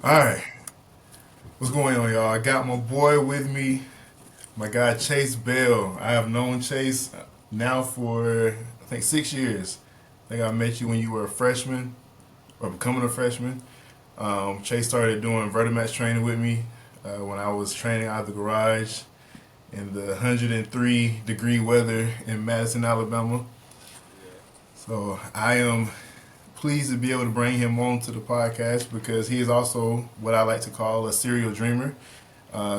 All right, what's going on, y'all? I got my boy with me, my guy Chase Bell. I have known Chase now for I think 6 years. I think I met you when you were a freshman or becoming a freshman. Chase started doing vertimax training with me when I was training out of the garage in the 103-degree weather in Madison, Alabama. Yeah. So I am pleased to be able to bring him on to the podcast because he is also what I like to call a serial dreamer.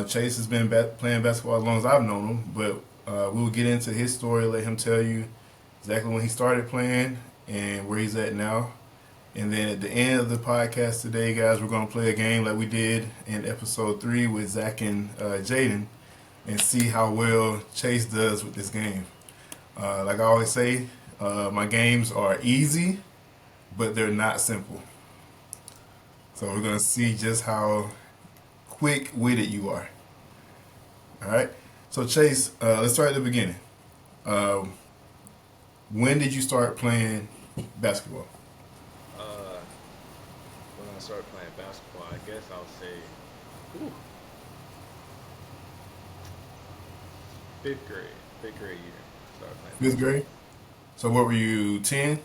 Chase has been playing basketball as long as I've known him, but we will get into his story, let him tell you exactly when he started playing and where he's at now. And then at the end of the podcast today, guys, we're going to play a game like we did in episode 3 with Zach and Jaden and see how well Chase does with this game. Like I always say, my games are easy, but they're not simple. So we're going to see just how quick witted you are. All right. So Chase, let's start at the beginning. Um, when did you start playing basketball? Uh, when I started playing basketball, I guess I'll say ooh, fifth grade. Fifth grade year. Started playing Fifth basketball. grade. So what were you, 10?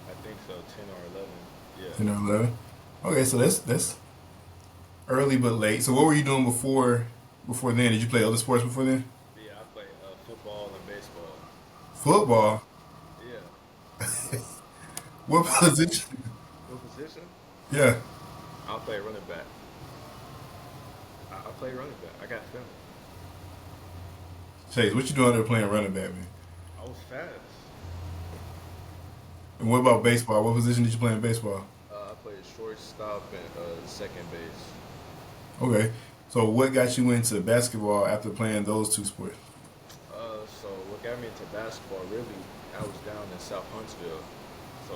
I think so, 10 or 11. Yeah. 10 or 11? Okay, so that's early but late. So what were you doing before then? Did you play other sports before then? Yeah, I played football and baseball. Football. Yeah. What position? What position? Yeah. I'll play running back. I play running back. I got film. Chase, what you doing there playing running back, man? I was fast. And what about baseball? What position did you play in baseball? I played shortstop and second base. Okay. So what got you into basketball after playing those two sports? So what got me into basketball really, I was down in South Huntsville. So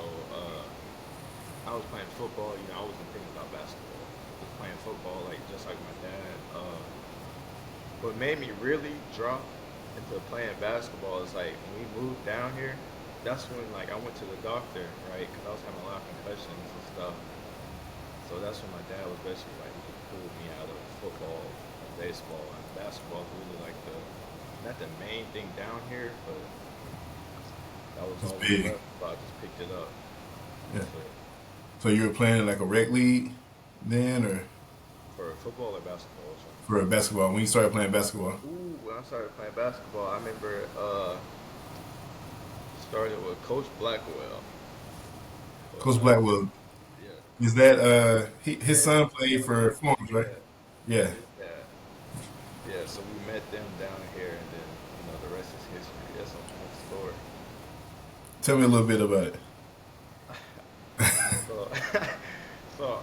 I was playing football. I wasn't thinking about basketball. Just playing football, like just like my dad. What made me really drop into playing basketball is like when we moved down here. That's when like I went to the doctor, right? Because I was having a lot of concussions and stuff. So that's when my dad was basically like he pulled me out of football, and baseball, and basketball is really like the not the main thing down here, but that was It's all we big. left. But I just picked it up. Yeah. That's it. So you were playing in like a rec league then, or For football or basketball. So. for basketball? When you started playing basketball? Ooh, when I started playing basketball, I remember started with Coach Blackwell. Coach Uh, Blackwell. yeah, Is that his yeah, son played for Florence, right? yeah, Yeah. his dad. Yeah, so we met them down here, and then the rest is history. That's a whole story. Tell me a little bit about it. So, so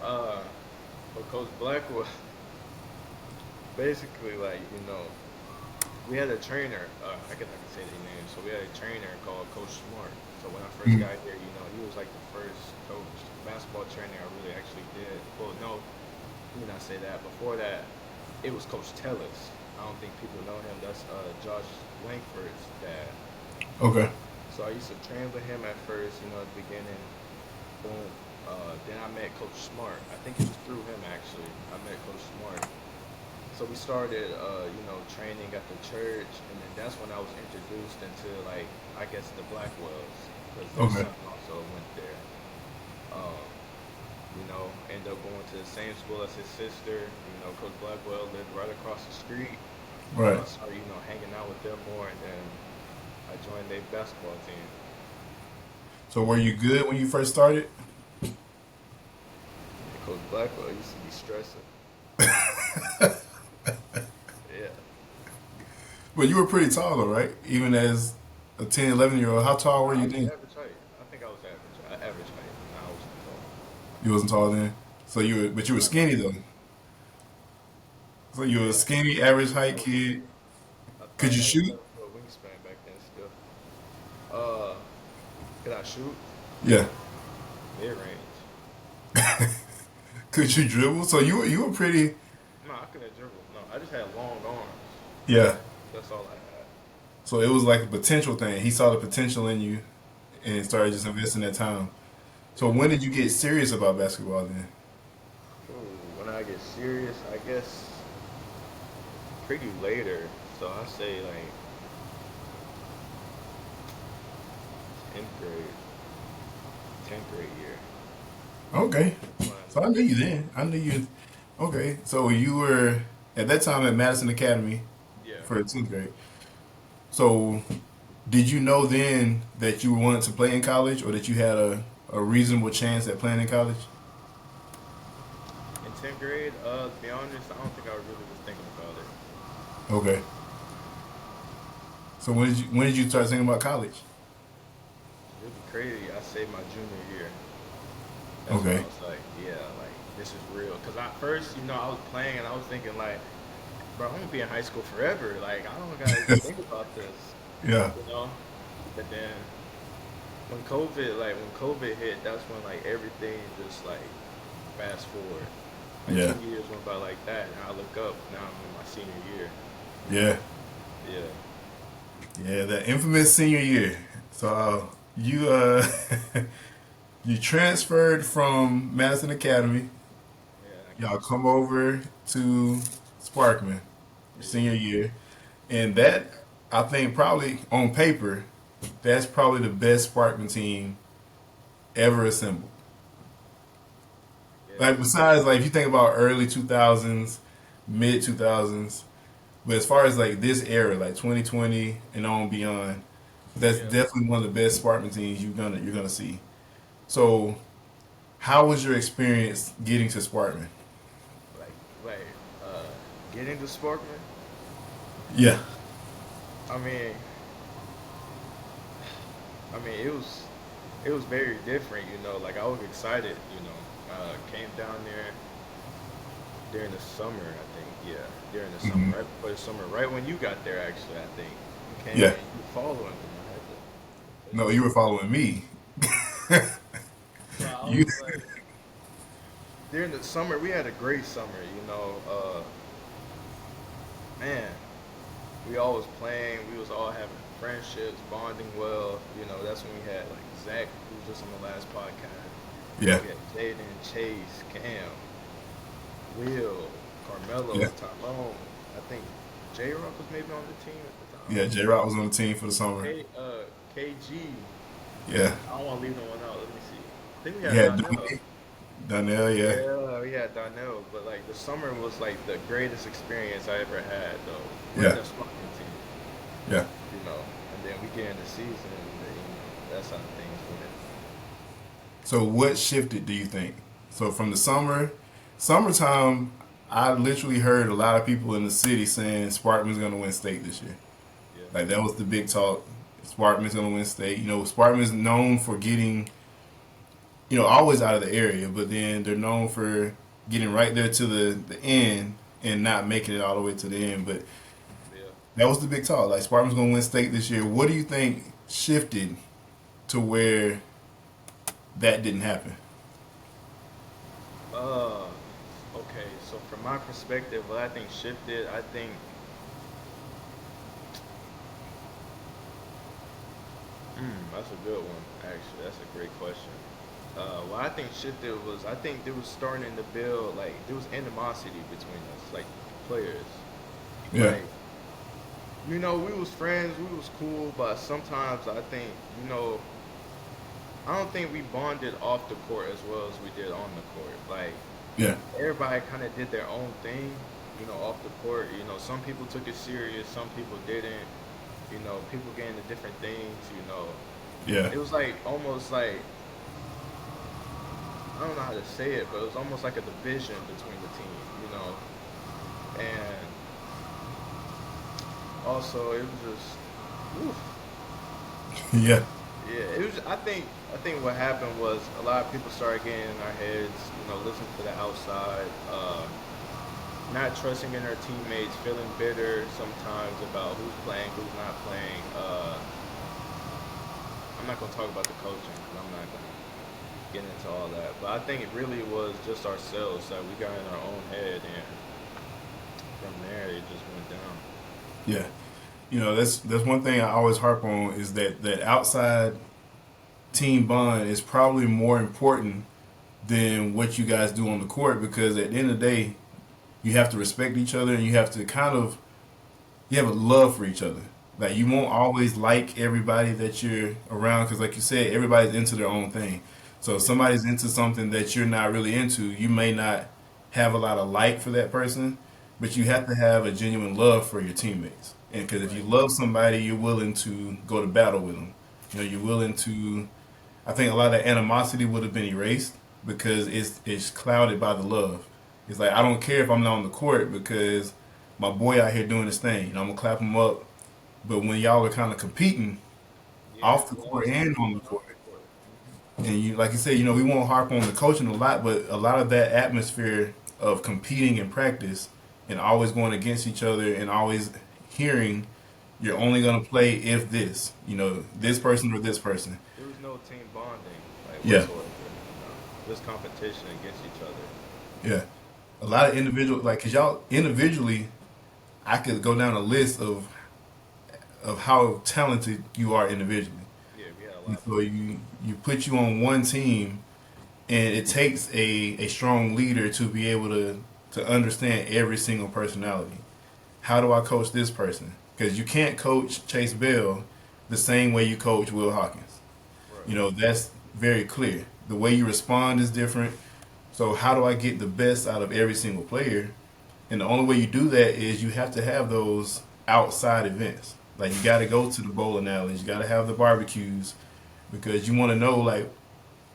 for Coach Blackwell, basically, like we had a trainer. I can say the name. So we had a trainer called Coach Smart. So when I first Mm. got here, he was like the first coach basketball trainer I really actually did. Well, no, let me not say that. Before that, it was Coach Tellis. I don't think people know him. That's Josh Langford's dad. Okay. So I used to train with him at first, at the beginning. Boom. Then I met Coach Smart. I think it was through him actually. I met Coach Smart. So we started, training at the church, and then that's when I was introduced into like I guess the Blackwells, because their Okay. son also went there. Um, ended up going to the same school as his sister. Coach Blackwell lived right across the street. So Right. I started, hanging out with them more, and then I joined their basketball team. So were you good when you first started? And Coach Blackwell used to be stressing. Yeah. Well, you were pretty tall though, right? Even as a 10, 11 year old. How tall were I you was then? average height. I think I was average height. No, I wasn't tall. You wasn't tall then. So but you were Not skinny really. though. So you were a Yeah, skinny, average I height was kid. skinny. I Could probably you had a shoot? 7 foot wingspan back then still. Uh, could I shoot? Yeah. Mid range. Could you dribble? So you were pretty. No, I couldn't dribble. No, I just had long arms. Yeah. That's all I had. So it was like a potential thing. He saw the potential in you and started just investing that time. So when did you get serious about basketball then? Ooh, when I get serious, I guess pretty later. So I say like 10th grade, 10th grade year. Okay. That's when I So knew I knew you basketball. then. I knew you. Okay. So you were at that time at Madison Academy Yeah. for the 10th grade. So did you know then that you wanted to play in college or that you had a reasonable chance at playing in college? In 10th grade, to be honest, I don't think I really was thinking about it. Okay. So when did you start thinking about college? Really crazy. I say my junior year. That's when I Okay. was like, yeah, like this is real. Cause at first, I was playing and I was thinking like, bro, I'm gonna be in high school forever. Like I don't gotta even think about this, Yeah. you know. But then when COVID hit, that's when like everything just like fast forward. Like Yeah. 2 years went by like that, and I look up now I'm in my senior year. Yeah. Yeah, Yeah. That infamous senior year. So you you transferred from Madison Academy. yeah, I came Y'all to come Spark. over to Sparkman your Yeah, senior year, and that I think probably on paper, that's probably the best Sparkman team ever assembled. yeah, Like besides, like if you think about early 2000s, mid 2000s, but as far as like this era, like 2020 and on beyond, that's yeah. definitely one of the best Sparkman teams you're gonna see. So, how was your experience getting to Sparkman? Like getting to Sparkman. Yeah, I mean, I mean, it was very different. Like I was excited. Came down there during the summer. I think, yeah, during the summer, hmm right before the summer, right when you got there. Actually, I think you came yeah. and you were following me. I had to say No, you something. were following me. So I You, was like, during the summer, we had a great summer. Man, we all was playing. We was all having friendships, bonding well. That's when we had like Zach, who was just on the last podcast. yeah, We had Jaden, Chase, Cam, Will, Carmelo, yeah, Tyrone. I think J Rock was maybe on the team at the time. yeah. J Rock was on the team for the summer. KG. Yeah, I don't want to leave no one out. Let me see. I think we you had had Donnell. Donnell. Yeah, Yeah, we had Donnell. But like the summer was like the greatest experience I ever had though with yeah, the Spartan team. yeah. And then we get in the season and that's how things went. So what shifted? Do you think? So from the summertime, I literally heard a lot of people in the city saying Spartan's going to win state this year. Yeah, Like that was the big talk. Spartan's going to win state. Spartan's known for getting, always out of the area, but then they're known for getting right there to the end and not making it all the way to the end. But yeah. that was the big talk. Like Spartan's going to win state this year. What do you think shifted to where that didn't happen? Uh, okay. So from my perspective, what I think shifted, I think that's a good one. Actually, that's a great question. What I think shifted was I think there was starting to build like there was animosity between us, like players. Yeah, Like we was friends, we was cool, but sometimes I think you know I don't think we bonded off the court as well as we did on the court. Like yeah, everybody kind of did their own thing, off the court. Some people took it serious, some people didn't. People get into different things. yeah. It was like almost like I don't know how to say it, but it was almost like a division between the team. And also it was just, oof, Yeah, yeah. It was. I think what happened was a lot of people started getting in our heads. Listening to the outside. Not trusting in their teammates, feeling bitter sometimes about who's playing, who's not playing. I'm not gonna talk about the coaching because I'm not gonna get into all that. But I think it really was just ourselves that we got in our own head, and from there it just went down. yeah. That's one thing I always harp on is that outside team bond is probably more important than what you guys do on the court, because at the end of the day, you have to respect each other, and you have to kind of you have a love for each other. Like, you won't always like everybody that you're around, because, like you said, everybody's into their own thing. So if Yeah. somebody's into something that you're not really into, you may not have a lot of like for that person, but you have to have a genuine love for your teammates. And because if you Right. love somebody, you're willing to go to battle with them. You're willing to. I think a lot of animosity would have been erased because it's clouded by the love. It's like, I don't care if I'm not on the court, because my boy out here doing his thing. I'm gonna clap him up. But when y'all are kind of competing Yeah. off the We court always and on the competing court, off the court. and you, like you said, we won't harp on the coaching a lot, but a lot of that atmosphere of competing in practice and always going against each other and always hearing you're only gonna play if this person or this person. There was no team bonding like Yeah, whatsoever. This competition against each other. yeah. A lot of individual, like, cause y'all individually, I could go down a list of how talented you are individually. Yeah, we had a And lot of so you put you on one team, and it takes a strong leader to be able to understand every single personality. How do I coach this person? Because you can't coach Chase Bell the same way you coach Will Hawkins. right. That's very clear. The way you respond is different. So how do I get the best out of every single player? And the only way you do that is you have to have those outside events. Like, you got to go to the bowling alleys, you got to have the barbecues, because you want to know, like,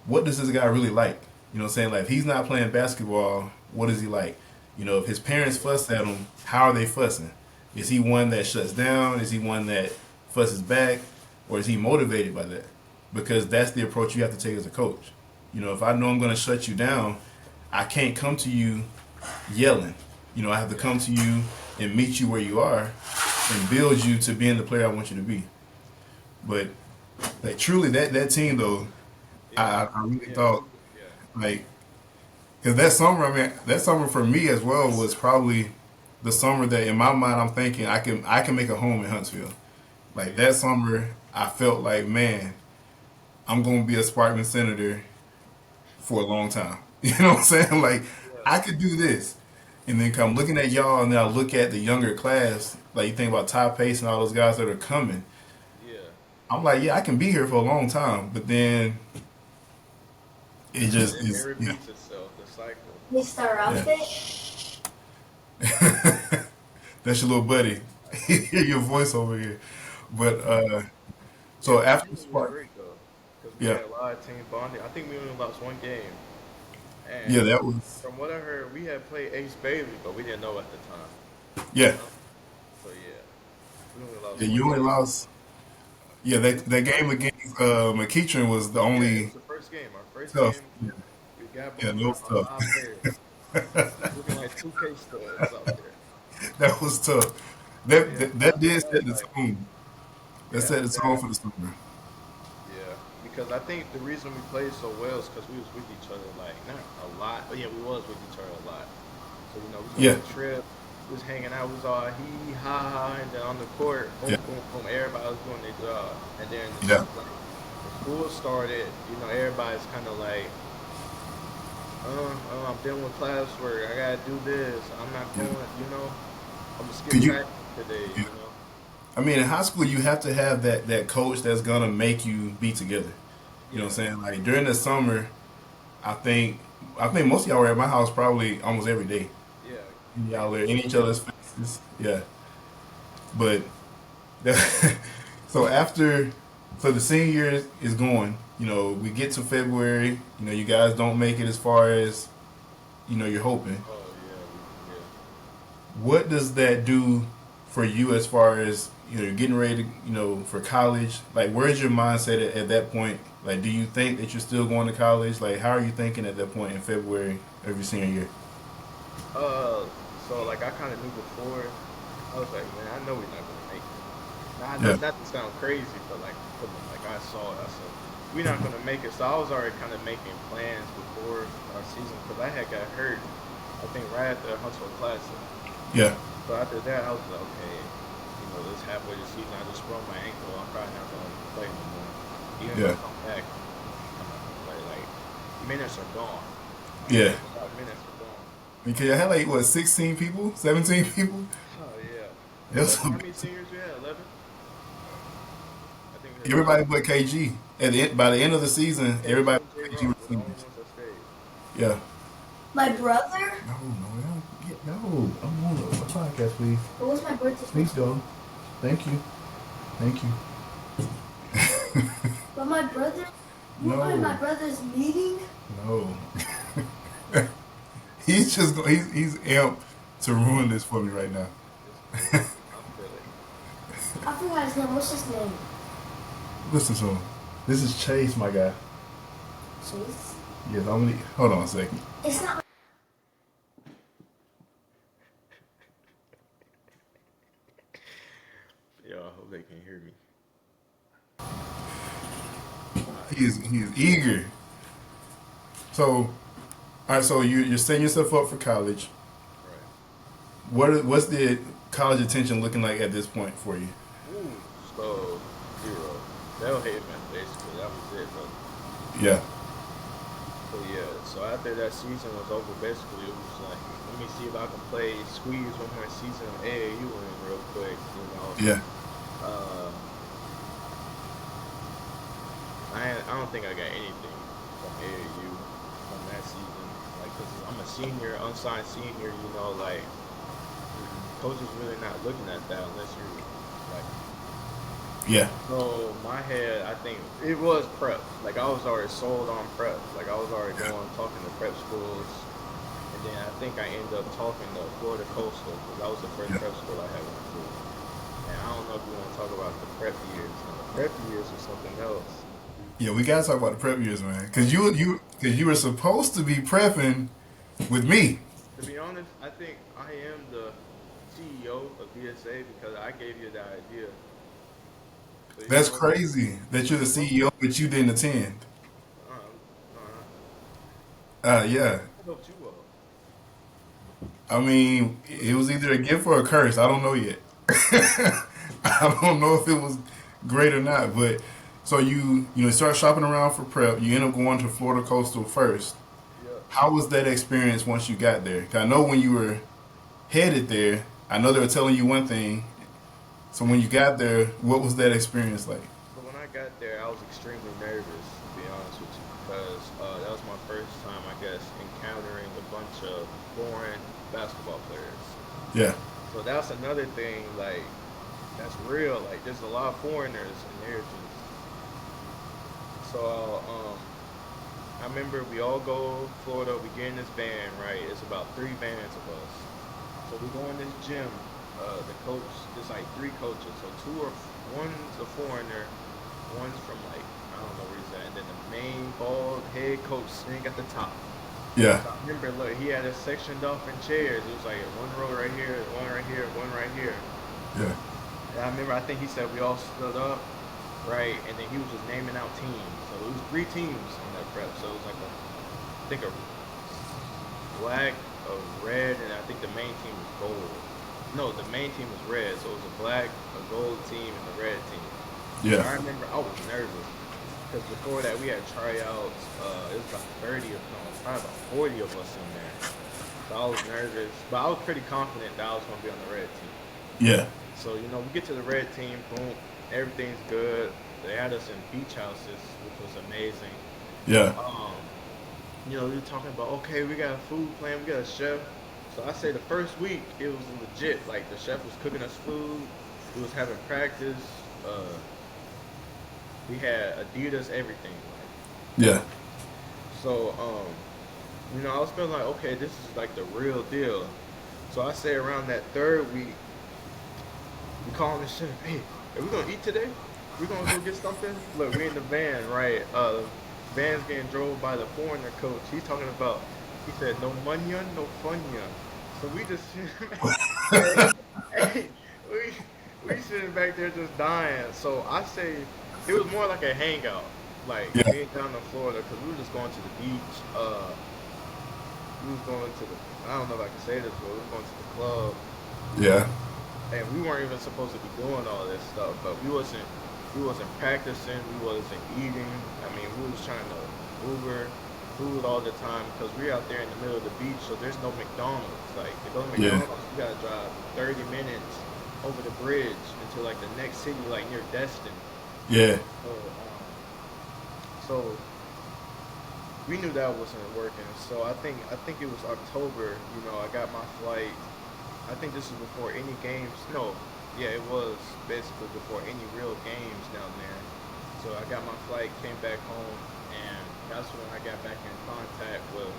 what does this guy really like? You know what I'm saying? Like, if he's not playing basketball, what is he like? If his parents fuss at him, how are they fussing? Is he one that shuts down? Is he one that fusses back? Or is he motivated by that? Because that's the approach you have to take as a coach. If I know I'm going to shut you down, I can't come to you yelling. I have to come to you and meet you where you are and build you to being the player I want you to be. But, like, truly, that team, though, Yeah. I really Yeah. thought, Yeah. like, because that summer, I mean, that summer for me as well was probably the summer that, in my mind, I'm thinking I can make a home in Huntsville. Like, Yeah. that summer, I felt like, man, I'm going to be a Sparkman senator for a long time. You know what I'm saying? Like, Yeah. I could do this. And then come looking at y'all, and then I look at the younger class, like, you think about Ty Pace and all those guys that are coming. Yeah. I'm like, yeah, I can be here for a long time. But then it just It is, yeah. repeats itself. The cycle. Missed our Yeah. outfit? That's your little buddy. Hear your voice over here. But so Yeah, the after season was Spark, great though, because we yeah, had a lot of team bonding. I think we only lost one game, yeah, and that was, from what I heard, we had played Ace Bailey, but we didn't know at the time. yeah, You know? So yeah, we only lost yeah. one You only game. lost, yeah. That game against McEachern was the Yeah, it only was the first game. Our first tough. game, Yeah, we got yeah, bumped that by was a lot of tough. players, looking like 2K studs out there. That was tough. So That, yeah, that that that's did why I set was the like, tone. That yeah. set the But tone then for the summer. yeah, because I think the reason we played so well is because we was with each other, like not a lot, but yeah, we was with each other a lot. So we was on Yeah, the trip, we was hanging out, we was all hee ha ha, and then on the court, boom yeah, boom boom, everybody was doing their job, and then yeah. like the school started, everybody's kind of like, I'm dealing with classwork, I gotta do this, I'm not Yeah. going, I'm gonna skip Could you? practice Yeah. today. I mean, in high school, you have to have that coach that's gonna make you be together. You know Yeah, what I'm saying? Like, during the summer, I think I think most of y'all were at my house probably almost every day. yeah, Y'all were pretty in much, each yeah. other's faces. Yeah, but so after, so the senior year is going. We get to February. You guys don't make it as far as you're hoping. Oh yeah, What does that do for you as far as you're getting ready to for college? Like, where's your mindset at that point? Like, do you think that you're still going to college? Like, how are you thinking at that point in February of your senior year? so like I kind of knew before. I was like, man, I know we're not gonna make it. Now I know Yeah, not to sound crazy, but like I saw it. I said we're not gonna make it. So I was already kind of making plans before our season because I had got hurt. I think right after the Huntsville Classic. yeah, So after that, I was like, okay, this halfway the season, I just sprained my ankle. I'm probably not gonna play no more. Even if I Yeah. come back, like minutes are gone. My Yeah. 45 minutes are gone. Because I had like what 16 people, 17 people. Oh yeah. It was 11. How many seniors we had? 11. I think we had 11. everybody but KG. By the end of the season, KG everybody and J but KG Rock was were the only seniors. ones that stayed. Yeah. My brother? No, no. I'm on the podcast, please. It was my birthday. Please go. Thank you. Thank you. But my brother, you were in my brother's meeting? No. He's amped to ruin this for me right now. It's cool. I feel it. I forgot his name. What's his name? Listen to him. This is Chase, my guy. Chase? Yes, hold on a second. It's not. Yo, I hope they can hear me. He is eager. So, all right. So you're setting yourself up for college. Right. What's the college attention looking like at this point for you? Ooh, so 0. They'll hate me basically. That was it. But Yeah. yeah, so after that season was over, basically it was like, let me see if I can squeeze one more season of AAU in real quick, you know. Yeah. Uh, I don't think I got anything from AAU from that season, like, cause I'm a senior, unsigned senior, you know, like, coach is really not looking at that unless you're like. Yeah. So my head, I think it was prep. Like I was already sold on prep. Like I was already talking to prep schools, and then I think I ended up talking to Florida Coastal because that was the first prep school I had went to. And I don't know if you want to talk about the prep years. Now, the prep years was something else. Yeah, we gotta talk about the prep years, man. Cause you were supposed to be prepping with me. To be honest, I think I am the CEO of BSA because I gave you the idea. So you That's know, crazy that you're the CEO, but you didn't attend. Yeah. I helped you out. I mean, it was either a gift or a curse. I don't know yet. I don't know if it was great or not. But so you start shopping around for prep. You end up going to Florida Coastal first. Yeah. How was that experience once you got there? 'Cause I know when you were headed there, I know they were telling you one thing. So when you got there, what was that experience like? So when I got there, I was extremely nervous, to be honest with you, because that was my first time, I guess, encountering a bunch of foreign basketball players. Yeah. So that's another thing, like, that's real. Like, there's a lot of foreigners, and they're just. So I remember we all go to Florida, we get in this van, right? It's about 3 vans of us. So we go in this gym. The coach, there's like 3 coaches. So one's a foreigner, one's from like, I don't know where he's at, and then the main bald head coach sitting at the top. Yeah. So I remember, look, he had us sectioned off in chairs. It was like one row right here, one right here, one right here. Yeah. And I remember, I think he said we all stood up, right? And then he was just naming out teams. So it was 3 teams in that prep. So it was like I think a black, a red, and I think the main team was gold. No, the main team was red. So it was a black, a gold team, and a red team. Yeah. I remember I was nervous because before that we had tryouts. It was about 30 of no, probably about 40 of us in there. So I was nervous, but I was pretty confident that I was going to be on the red team. Yeah. So we get to the red team, boom, everything's good. They had us in beach houses, which was amazing. Yeah. We were talking about, okay, we got a food plan, we got a chef. So I say the first week it was legit. Like the chef was cooking us food, we was having practice. We had Adidas, everything. Yeah. So I was feeling like, okay, this is like the real deal. So I say around that 3rd week, we calling the chef, hey, are we gonna eat today? We gonna go get something? Look, we in the van, right? Van's getting drove by the foreigner coach. He's talking about, he said, no money, no fun. So we just, hey, we sitting back there just dying. So I say, it was more like a hangout, like Yeah. being down in Florida, because we were just going to the beach. We was going to I don't know if I can say this, but we were going to the club. Yeah. And we weren't even supposed to be doing all this stuff, but we wasn't We wasn't practicing. We wasn't eating. I mean, we was trying to Uber food all the time because we're out there in the middle of the beach, so there's no McDonald's. Like to go to Yeah. McDonald's, you gotta drive 30 minutes over the bridge into like the next city, like near Destin. Yeah. So we knew that wasn't working. So I think it was October. You know, I got my flight. I think this is before any games. No, yeah, it was basically before any real games down there. So I got my flight, came back home, and that's when I got back in contact with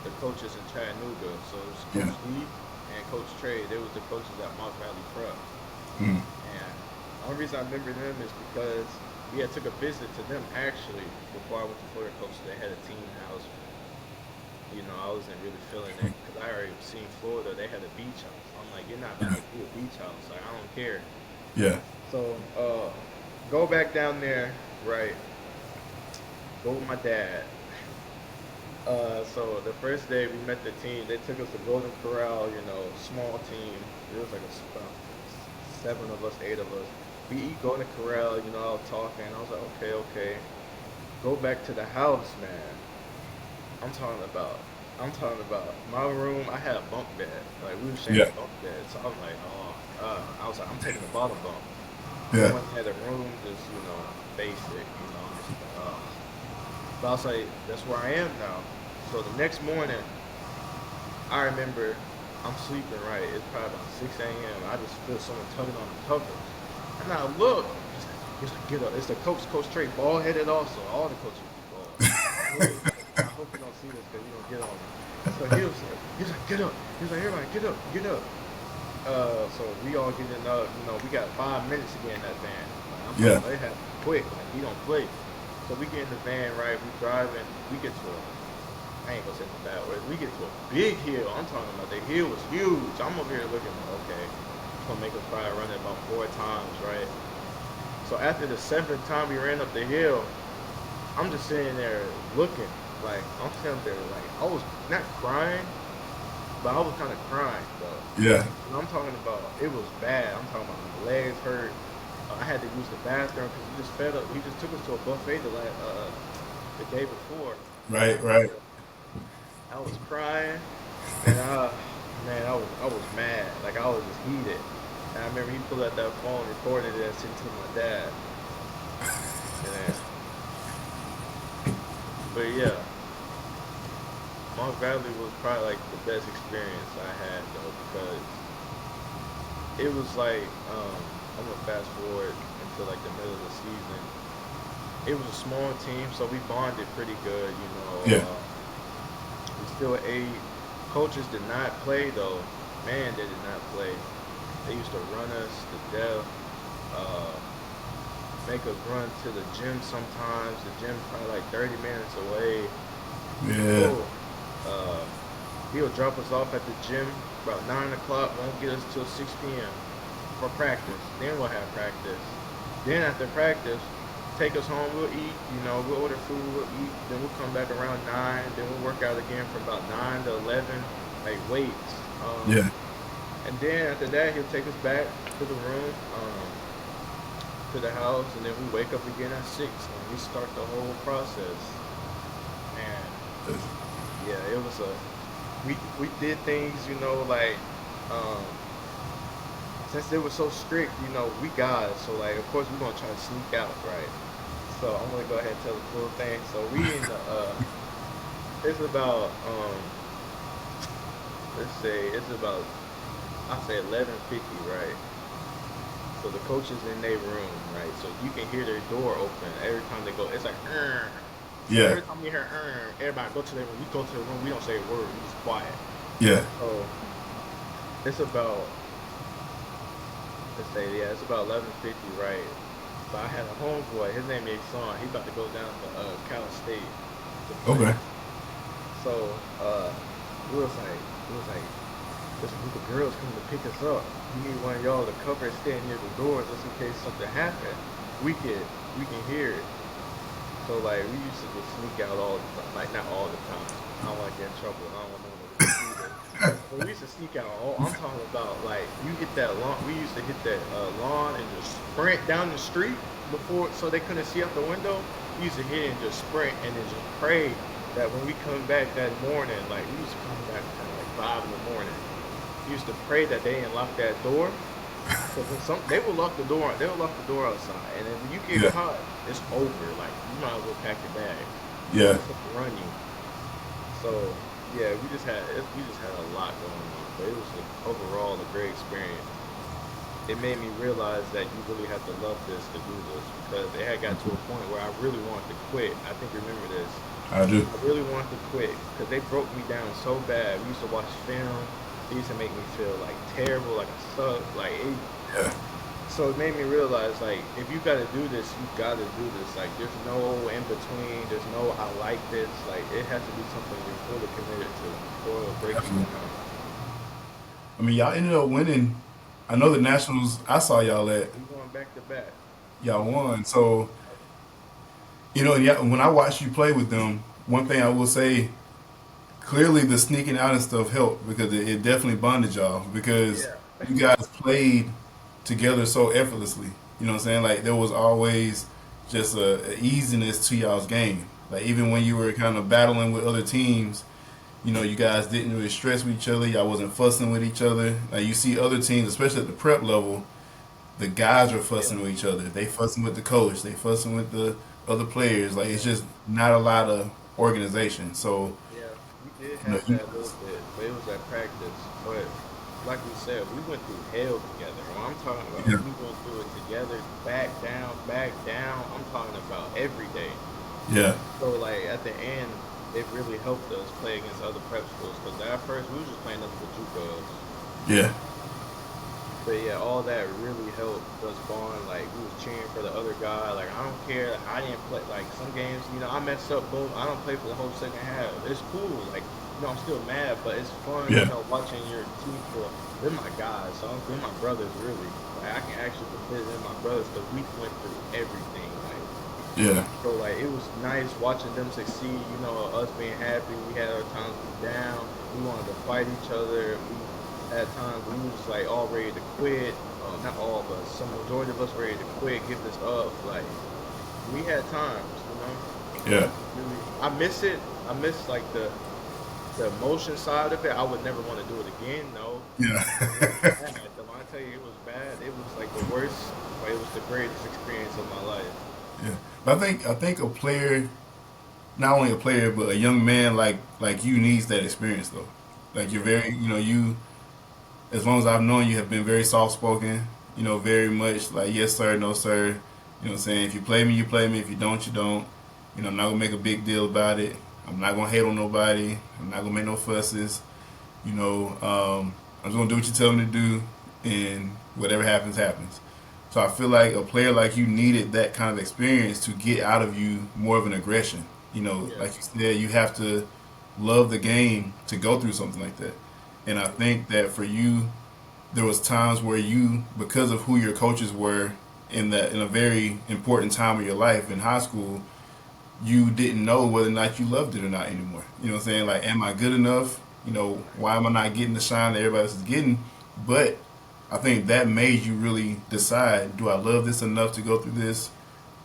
the coaches in Chattanooga. So it was Yeah. Coach Lee and Coach Trey. They was the coaches at Moss Valley Prep. Mm. And the only reason I remember them is because we had took a visit to them actually before I went to Florida Coach. They had a team house. You know, I wasn't really feeling it because I already seen Florida. They had a beach house. I'm like, you're not about Yeah. to do a beach house. Like, I don't care. Yeah. So, go back down there, right? Go with my dad. So the first day we met the team, they took us to Golden Corral. You know, small team. It was like about 7 of us, 8 of us. We eat Golden Corral. You know, I was talking. I was like, okay, okay. Go back to the house, man. I'm talking about. I'm talking about my room. I had a bunk bed. Like we were sharing a Yeah. bunk bed. So I was like, oh, I was like, I'm taking the bottom bunk. Yeah. One had a room, just basic. Just, but I was like, that's where I am now. So the next morning, I remember I'm sleeping right. It's probably about 6 a.m. I just feel someone tugging on the covers, and I look. He's like, get up. It's the coach, Coach Trey, bald headed also. All the coaches be bald. I hope you don't see this because you don't get on me. So he was like, get up. He was like, everybody, get up, get up. So we all getting up. You know, we got 5 minutes to get in that van. Like, I'm Yeah. talking, they have quick. Like he don't play. So we get in the van, right? We driving. We get to I ain't gonna say no bad words. We get to a big hill. I'm talking about the hill was huge. I'm over here looking like, okay, it's gonna make us probably run it about 4 times, right? So after the 7th time we ran up the hill, I'm just sitting there looking. Like I'm sitting there like I was not crying, but I was kind of crying though. Yeah. And I'm talking about it was bad. I'm talking about my legs hurt. I had to use the bathroom because he just fed up. He just took us to a buffet the day before. Right. Right. I was crying, and man, I was mad. Like I was just heated. And I remember he pulled out that phone, recorded it, and sent it to my dad. And then, but yeah, Monk Valley was probably like the best experience I had though because it was like I'm gonna fast forward into like the middle of the season. It was a small team, so we bonded pretty good. Yeah. We still ate. Coaches did not play though. Man, they did not play. They used to run us to death. Uh, make us run to the gym sometimes. The gym probably like 30 minutes away. Yeah. So, he'll drop us off at the gym about 9 o'clock. Won't get us till 6 p.m. for practice. Then we'll have practice. Then after practice, take us home. We'll eat. We'll order food. We'll eat. Then we'll come back around 9. Then we'll work out again from about 9 to 11, like weights. Yeah. And then after that, he'll take us back to the room, to the house, and then we wake up again at 6, and we start the whole process. And yeah, it was we did things, like, since they were so strict, we got it. So like, of course, we're gonna try to sneak out, right? So I'm gonna go ahead and tell the full thing. So we in the, it's about, let's say it's about, I say 11:50, right? So the coach is in their room, right? So you can hear their door open every time they go. It's like, Yeah. every time you hear, everybody go to their room. We go to the room. We don't say a word. We just quiet. Yeah. So it's about, let's say, yeah, it's about 11:50, right? But I had a homeboy. His name is Son. He about to go down to Cal State to play. Okay. So it was like, there's a group of girls coming to pick us up. We need one of y'all to cover and stand near the door just in case something happened. We can hear it. So like we used to just sneak out all the time. Like not all the time. I don't want to get in trouble. I don't want no one to see this. When we used to sneak out, oh, I'm talking about like you hit that lawn. We used to hit that lawn and just sprint down the street before, so they couldn't see out the window. We used to hit and just sprint and then just pray that when we come back that morning, like we used to come back at like 5 in the morning. We used to pray that they didn't lock that door. Cause they will lock the door. They will lock the door outside, and then when you get Yeah. caught, it's over. Like you might as well pack your bag. Yeah. It's gonna run you. So yeah, we just had a lot going on, but it was overall a great experience. It made me realize that you really have to love this to do this because it had got to a point where I really wanted to quit. I think you remember this. I do. I really wanted to quit because they broke me down so bad. We used to watch film. It used to make me feel like terrible, like I suck. Yeah. So it made me realize, like, if you got to do this, you got to do this. Like, there's no in between. There's no I like this. Like, it has to be something you're fully committed to, or it'll break you Absolutely. down. I mean, y'all ended up winning. I know the Nationals. I saw y'all at. We going back to back. Y'all won. So and yeah, when I watched you play with them, one thing I will say, clearly the sneaking out and stuff helped because it definitely bonded y'all because Yeah. you guys played together so effortlessly. You know what I'm saying? Like there was always just a easiness to y'all's game. Like even when you were kind of battling with other teams, you guys didn't really stress with each other. Y'all wasn't fussing with each other. Like you see other teams, especially at the prep level, the guys are Yeah. fussing with each other. They fussing with the coach. They fussing with the other players. Like it's just not a lot of organization. So Yeah, we did you know, have you that a little bit, but it was at practice. But like we said, we went through hell together. When I'm talking about yeah, we went through it together, back down, back down. I'm talking about every day. yeah, So like at the end, it really helped us play against other prep schools because at first we was just playing nothing but JUCOs. yeah, But yeah, all that really helped us bond. Like we was cheering for the other guy. Like I don't care. I didn't play. Like some games, I messed up. Boom. I don't play for the whole second half. It's cool. Like I'm still mad, but it's fun. yeah, Watching your team for they're my guys. So they're my brothers really. Like I can actually consider them my brothers because we went through everything. Like yeah, so, like it was nice watching them succeed. Us being happy. We had our times we down. We wanted to fight each other. We at times we was like all ready to quit. Not all of us. Some majority of us ready to quit, give this up. Like we had times. yeah, Really, I miss it. I miss like the emotion side of it. I would never want to do it again. No, it was yeah. bad. When I tell you it was bad, it was like the worst. But it was the greatest experience of my life. Yeah. But I think a player, not only a player, but a young man like you needs that experience though. Like you're very, you as long as I've known you have been very soft spoken, very much like yes sir, no sir. You know what I'm saying? If you play me, you play me. If you don't, you don't. I'm not gonna make a big deal about it. I'm not gonna hate on nobody. I'm not gonna make no fusses. I'm just gonna do what you tell me to do, and whatever happens, happens. So I feel like a player like you needed that kind of experience to get out of you more of an aggression. Yeah. Like you said, you have to love the game to go through something like that. And I think that for you, there was times where you, because of who your coaches were in a very important time of your life in high school, you didn't know whether or not you loved it or not anymore. You know what I'm saying? Like, am I good enough? Why am I not getting the shine that everybody else is getting? But I think that made you really decide, do I love this enough to go through this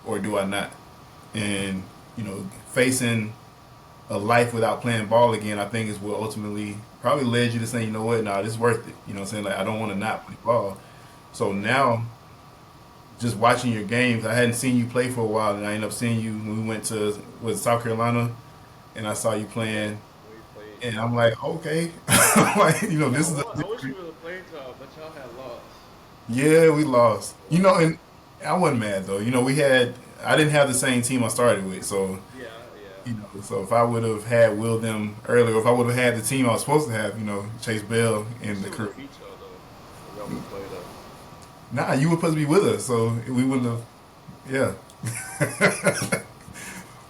or do I not? And, facing a life without playing ball again, I think is what ultimately probably led you to say, you know what, nah, this is worth it. You know what I'm saying? Like, I don't want to not play ball. So now, just watching your games, I hadn't seen you play for a while, and I ended up seeing you when we went to South Carolina, and I saw you Yeah. playing, We played. and I'm like, okay, like this is a I wish we different. would have played y'all, but y'all had lost. Yeah, we lost. Lost. And I wasn't mad though. I didn't have the same team I started with, so Yeah, yeah. so if I would have had Will them earlier, or if I would have had the team I was supposed to have, Chase Bell We and the still would crew. have beat y'all though. If y'all would have played us. Nah, you were supposed to be with us, so we wouldn't have. Yeah.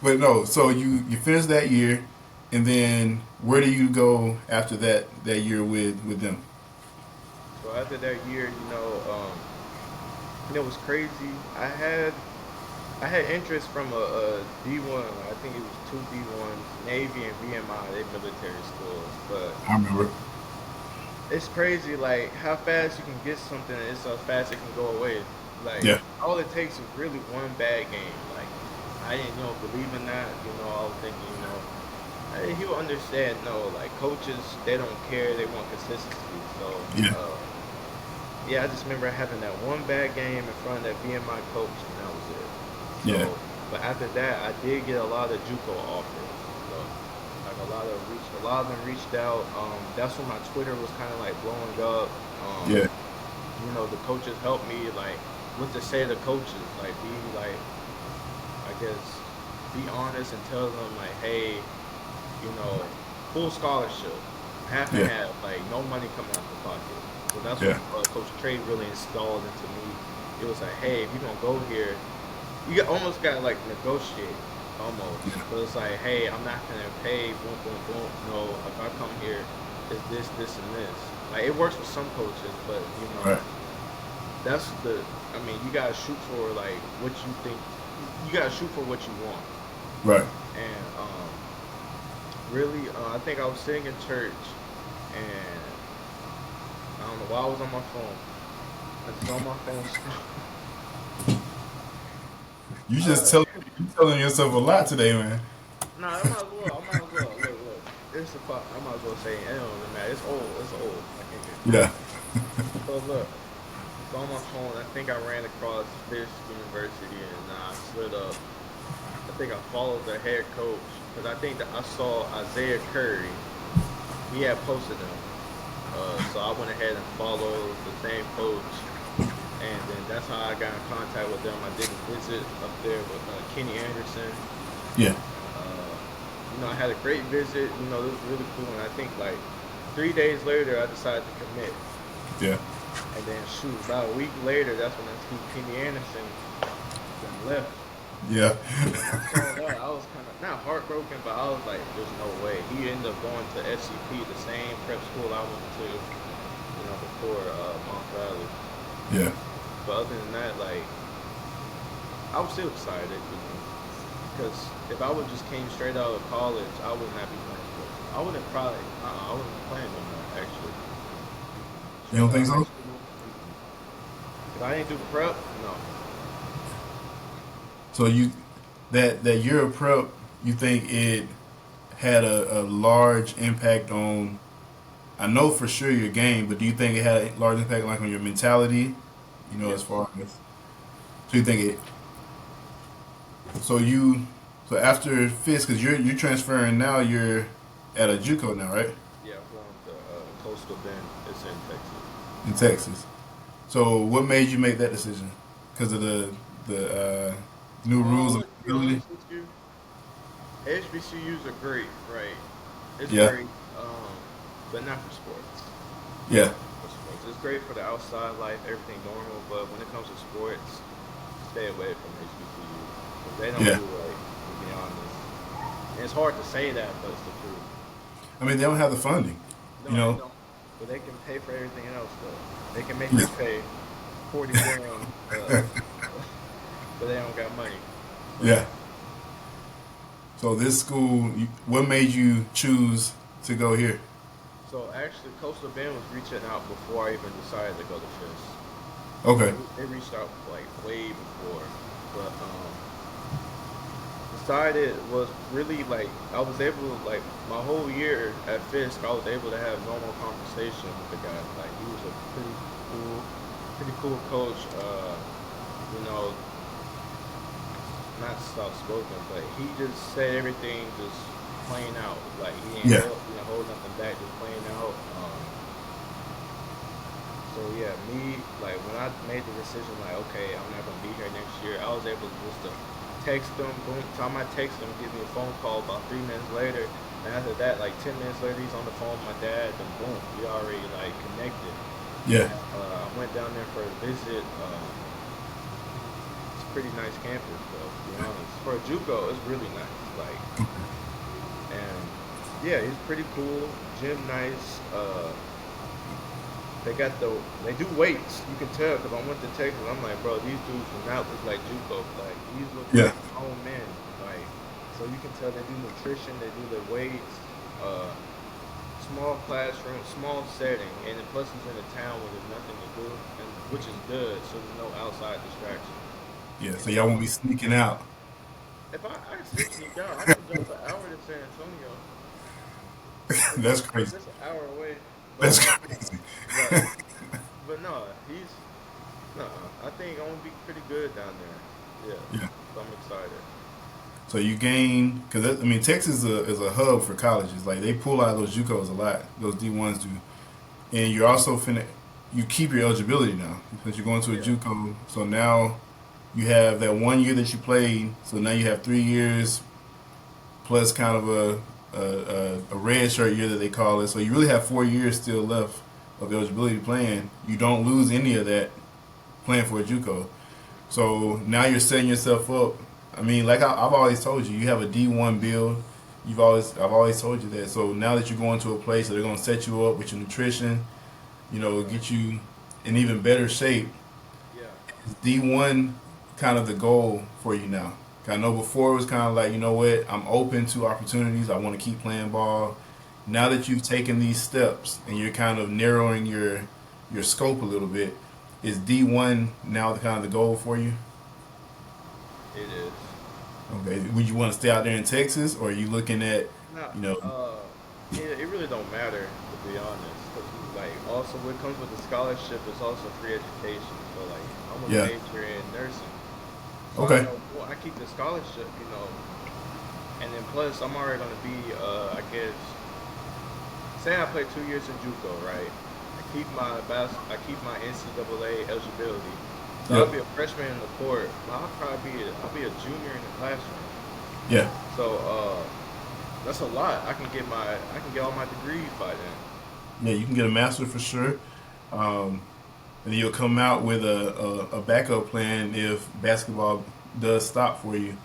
But no, so you finished that year, and then where do you go after that year with them? So after that year, it was crazy. I had interest from a D1. I think it was two D1s, Navy and VMI. They military schools, but I remember. it's crazy like how fast you can get something and it's so fast it can go away. Like Yeah. all it takes is really one bad game. Like I didn't believe in that. I was thinking, hey, he'll understand. No, like coaches, they don't care. They want consistency. So Yeah. yeah, I just remember having that one bad game in front of that being my coach, and that was it. Yeah. So, but after that, I did get a lot of JUCO offers. So, like a lot of them reached out. That's when my Twitter was kind of like blowing up. Yeah. The coaches helped me like what to say to coaches, like be like, I guess, be honest and tell them like, hey, you know, full scholarship, half and Yeah. half, like no money coming out the pocket. So that's what Yeah. Coach Trey really installed into me. It was like, hey, if you're gonna go here, almost got like negotiate almost. Yeah. But it's like, hey, I'm not gonna pay boom boom boom. No, if I come here, it's this and this. Like it works for some coaches, but Right. that's the. I mean, you gotta shoot for like what you think. You gotta shoot for what you want. Right. And really, I think I was sitting in church, and I don't know why I was on my phone. I just on my phone. You just you telling yourself a lot today, man. Nah, I might as well. I might as well. Look. It's a fuck. I might as well say it. It don't even matter. It's old. It's old. I can't get it. Yeah. So look, it's on my phone. I think I ran across Fisk University, and I slid up. I think I followed the head coach because I think that I saw Isaiah Curry. He had posted him. So I went ahead and followed the same coach, and then that's how I got in contact with them. I did a visit up there with Kenny Anderson. Yeah. I had a great visit. It was really cool, and I think like 3 days later, I decided to commit. Yeah. And then shoot, about a week later, that's when I see Kenny Anderson then left. Yeah. When I saw that, I was kind of not heartbroken, but I was like, "There's no way." He ended up going to SCP, the same prep school I went to, before Mount Valley. Yeah. But other than that, like, I was still excited, because if I would just came straight out of college, I would not be playing football. I wouldn't probably, I wouldn't be playing no more, actually. You don't Straight out think of high so? school. If I didn't do prep, no. So that year of prep, you think it had a large impact on? I know for sure your game, but do you think it had a large impact like on your mentality? As Yes. far as so you think it. So so after Fisk, because you're transferring now, you're at a JUCO now, right? Yeah, I'm going to Coastal Bend. It's in Texas. In Texas. So what made you make that decision? Because of the new rules I'm of gonna be ability. honest with you. HBCUs are great, right? It's Yeah. great, but not for sports. Yeah. For sports, it's great for the outside life, everything normal. But when it comes to sports, stay away from HBCUs. 'Cause they don't Yeah. do right. To be honest, and it's hard to say that, but it's the truth. I mean, they don't have the funding. No, You they know. don't. But they can pay for everything else, though. They can make Yeah. you pay 40 grand, but they don't got money. So. Yeah. So this school, what made you choose to go here? So actually, Coastal Bend was reaching out before I even decided to go to Fisk. Okay. They reached out like way before, but decided was really like I was able to like my whole year at Fisk. I was able to have normal conversation with the guy. Like he was a pretty cool coach. You know, not soft spoken, but he just said everything just plain out. Like he didn't Yeah. hold nothing back, just plain out. So yeah, me like when I made the decision, like okay, I'm not gonna be here next year. I was able just to text them. Boom, time I text them, give me a phone call. About 3 minutes later, and after that, like 10 minutes later, he's on the phone with my dad. And boom, we already like connected. Yeah. I went down there for a visit. It's a pretty nice campus, though. To be honest, for a JUCO, it's really nice. Like, and yeah, it's pretty cool. Gym nice. They do weights. You can tell because I went to Texas. I'm like, bro, these dudes do not look like JUCO. Like these look Yeah. like grown men. Like, so you can tell they do nutrition. They do their weights. small classroom, small setting, and then plus he's in a town where there's nothing to do, and which is good, so there's no outside distraction. Yeah, so And y'all won't be sneaking out. if I still sneak out, I can drive an hour to San Antonio. That's It's crazy. just an hour away, but That's crazy. but but no, he's no. I think I'm gonna be pretty good down there. Yeah, Yeah. so I'm excited. So you gain because I mean Texas is a hub for colleges. Like they pull out those JUCOs a lot. Those D1s do, and you're also finna you keep your eligibility now because you're going to a Yeah, JUCO. So now you have that 1 year that you played. So now you have 3 years plus kind of a red shirt year that they call it. So you really have 4 years still left of eligibility playing. You don't lose any of that playing for a JUCO. So now you're setting yourself up. I mean, like I've always told you, you have a D1 build. I've always told you that. So now that you're going to a place that they're going to set you up with your nutrition, right. get you in even better shape. Yeah, Is D1 kind of the goal for you now? I know before it was kind of like, you know what, I'm open to opportunities. I want to keep playing ball. Now that you've taken these steps and you're kind of narrowing your scope a little bit, is D1 now the kind of the goal for you? it is. Okay. Would you want to stay out there in Texas, or are you looking at, Not. you know, It really don't matter to be honest, because like also what comes with the scholarship is also free education. So like I'm a yeah, major in nursing, so I okay, know well, I keep the scholarship, and then plus I'm already gonna be I guess say I play 2 years in JUCO, right? I keep my NCAA eligibility. So yep, I'll be a freshman in the court, but I'll be a junior in the classroom. yeah, So that's a lot. I can get all my degrees by then. yeah. You can get a master for sure, and then you'll come out with a backup plan if basketball does stop for you.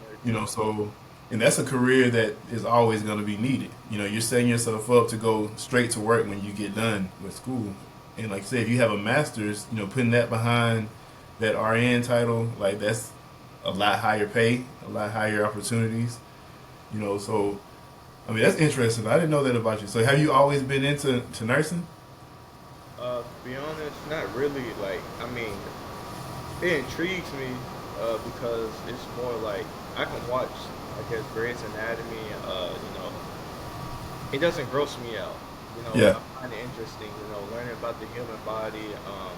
Very You know, true. so and that's a career that is always going to be needed. You're setting yourself up to go straight to work when you get done with school. And like I said, if you have a master's, putting that behind that RN title, like that's a lot higher pay, a lot higher opportunities. So I mean that's interesting. I didn't know that about you. So have you always been into nursing? To be honest, not really. Like, I mean, it intrigues me because it's more like I can watch, I guess, Grey's Anatomy. It doesn't gross me out. Yeah, I find it interesting. Learning about the human body. Um,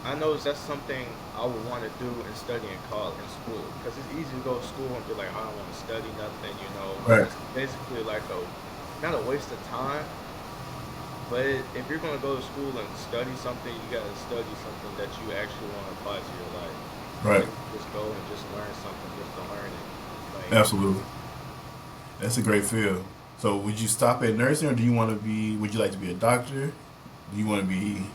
I know that's something I would want to do and study in college, in school, because it's easy to go to school and be like, I don't want to study nothing. right. It's basically like not a waste of time, but if you're going to go to school and study something, you got to study something that you actually want to apply to your life. You Right. can't just go and just learn something just to learn it. Like, Absolutely. That's a great field. So would you stop at nursing, or would you like to be a doctor? Do you want to be,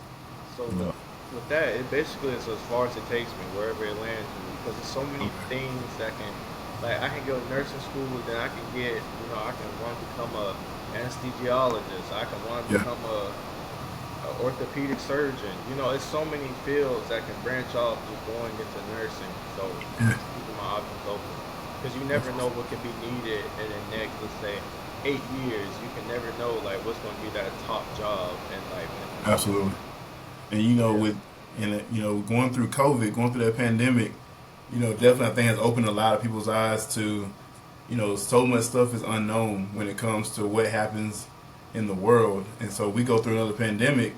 so you know, with that, it basically is as far as it takes me, wherever it lands me, because there's so many okay. things that can, like, I can go to nursing school, then I can get, I can want to become a anesthesiologist. I can want to Yeah. become a orthopedic surgeon. It's so many fields that can branch off just going into nursing. So I'm Yeah. just keeping my options open because you That's never know awesome. what can be needed in the next, let's say, 8 years. You can never know like what's going to be that top job and like when it comes to Absolutely. And yeah, going through COVID, going through that pandemic, definitely I think has opened a lot of people's eyes to, so much stuff is unknown when it comes to what happens in the world. And so we go through another pandemic,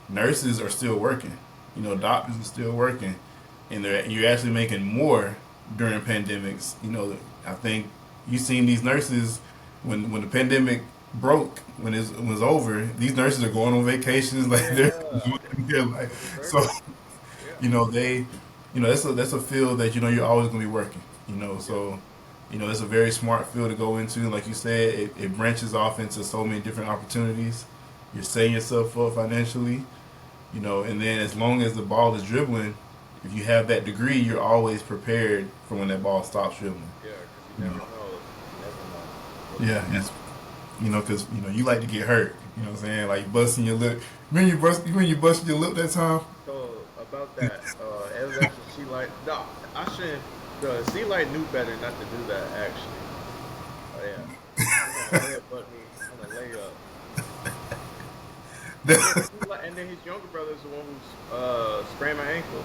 nurses are still working, yeah, doctors are still working, and you're actually making more during pandemics. I think you've seen these nurses when the pandemic broke, when it was over, these nurses are going on vacations, like they're yeah. enjoying their It's life. So, virtual. Yeah, they, that's a field that you're always going to be working. yeah, So, it's a very smart field to go into. Like you said, it branches off into so many different opportunities. You're setting yourself up financially, and then as long as the ball is dribbling, if you have that degree, you're always prepared for when that ball stops dribbling. yeah. Because you You never know, know. You never know what can yeah, happen. it's because you like to get hurt. You know what I'm saying? Like busting your lip. Remember you busted your lip that time? So about that, it was actually she like no, I shouldn't. She like knew better not to do that actually. Oh yeah, headbutt me on a layup. And then his younger brother is the one who's sprained my ankle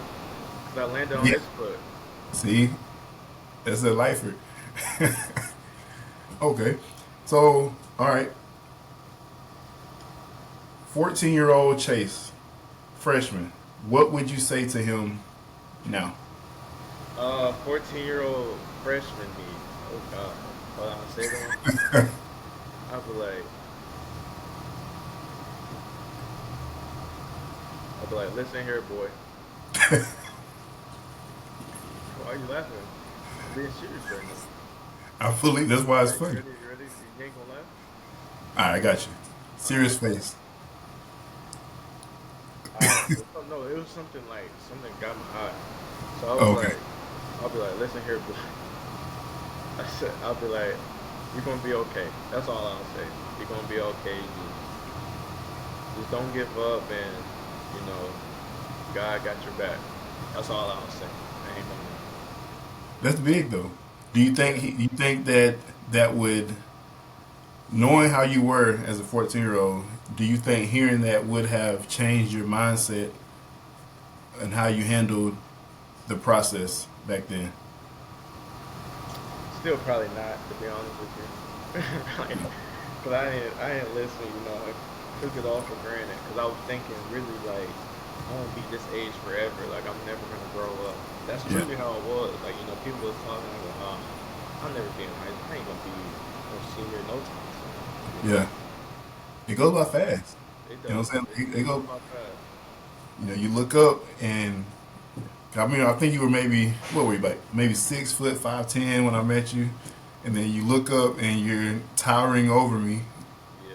because I landed on Yeah. his foot. See, that's a lifer. Okay. So, all right. 14-year-old Chase, freshman. What would you say to him now? 14-year-old freshman me. Oh God. Hold on, say that. I'll be like, listen here, boy. Why are you laughing? I'm being serious right now. I fully. That's why it's Are you funny. ready? You ready? You ain't gonna laugh? All right, I got you. All right. Serious face. No, it was something got my eye. So I was Okay. like, I'll be like, listen here, boy. I said, I'll be like, you're gonna be okay. That's all I'll say. You're gonna be okay. Just don't give up, and you know, God got your back. That's all I'll say. I ain't gonna. That's big though. Do you think you think that that would, knowing how you were as a 14-year-old, do you think hearing that would have changed your mindset and how you handled the process back then? Still probably not, to be honest with you. Cause I didn't listen. You know, I took it all for granted. Cause I was thinking really like, I won't be this age forever. Like I'm never gonna grow up. That's Yeah. truly how it was. Like you know, people was talking. I go, I'll never be in high school. I ain't gonna be no senior no time soon. You know, Yeah. It goes by fast. it You know does. what I'm saying? It It goes go. by fast. You know, you look up and I mean, I think you were maybe what were you like? Maybe 6 foot 5'10" when I met you, and then you look up and you're towering over me.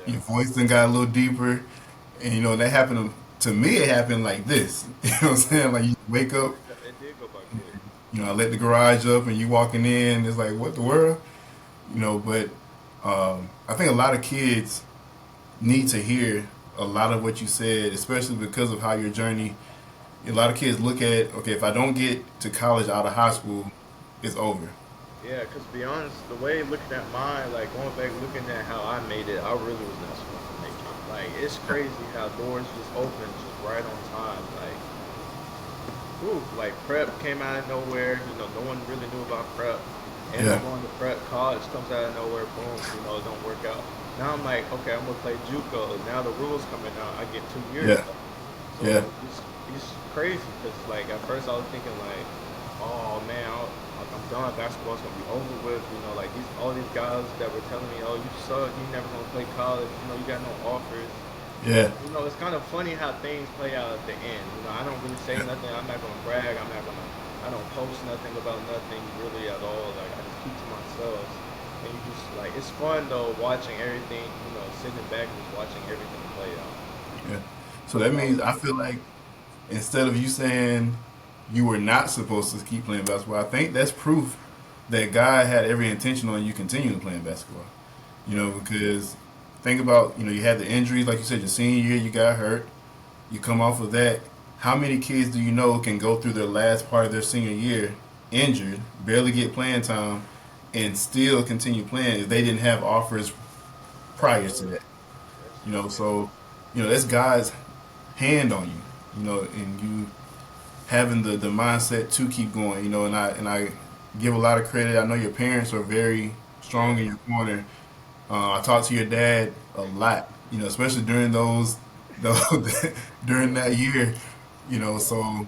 Yeah, Your voice then got a little deeper, and you know that happened to me. It happened like this. You know what I'm saying? Like you wake up, it did go by quick. you know, I let the garage up, and you walking in. It's like what the world, you know. But I think a lot of kids need to hear a lot of what you said, especially because of how your journey. A lot of kids look at, okay, if I don't get to college out of high school, it's over. Yeah, cause to be honest, the way looking at mine, like going back looking at how I made it, I really was not supposed to make it. Like it's crazy how doors just open just right on time. Like, ooh, like prep came out of nowhere. You know, no one really knew about prep. And Yeah, I'm going to prep. College comes out of nowhere. Boom, you know, it don't work out. Now I'm like, okay, I'm gonna play JUCO. Now the rules coming out. I get 2 years. yeah, So yeah, it's crazy because like at first I was thinking like, oh man, like I'm done. Basketball's gonna be over with. You know, like all these guys that were telling me, oh you suck, you never gonna play college. You know, you got no offers. But yeah, you know, it's kind of funny how things play out at the end. You know, I don't really say yeah. nothing. I'm not gonna brag. I don't post nothing about nothing really at all. Like I just keep to myself. And you just like it's fun though watching everything. You know, sitting back and just watching everything play out. Yeah. So that That was means I feel like instead of you saying you were not supposed to keep playing basketball, I think that's proof that God had every intention on you continuing playing basketball. You know, because think about, you know, you had the injuries, like you said, your senior year, you got hurt. You come off of that. How many kids do you know can go through their last part of their senior year injured, barely get playing time, and still continue playing if they didn't have offers that's prior to true. that? That's You true. know, so you know that's God's hand on you. You know, and you having the mindset to keep going. You know, and I give a lot of credit. I know your parents are very strong Yeah. in your corner. I talk to your dad a lot. You know, especially during those during that year. You know, so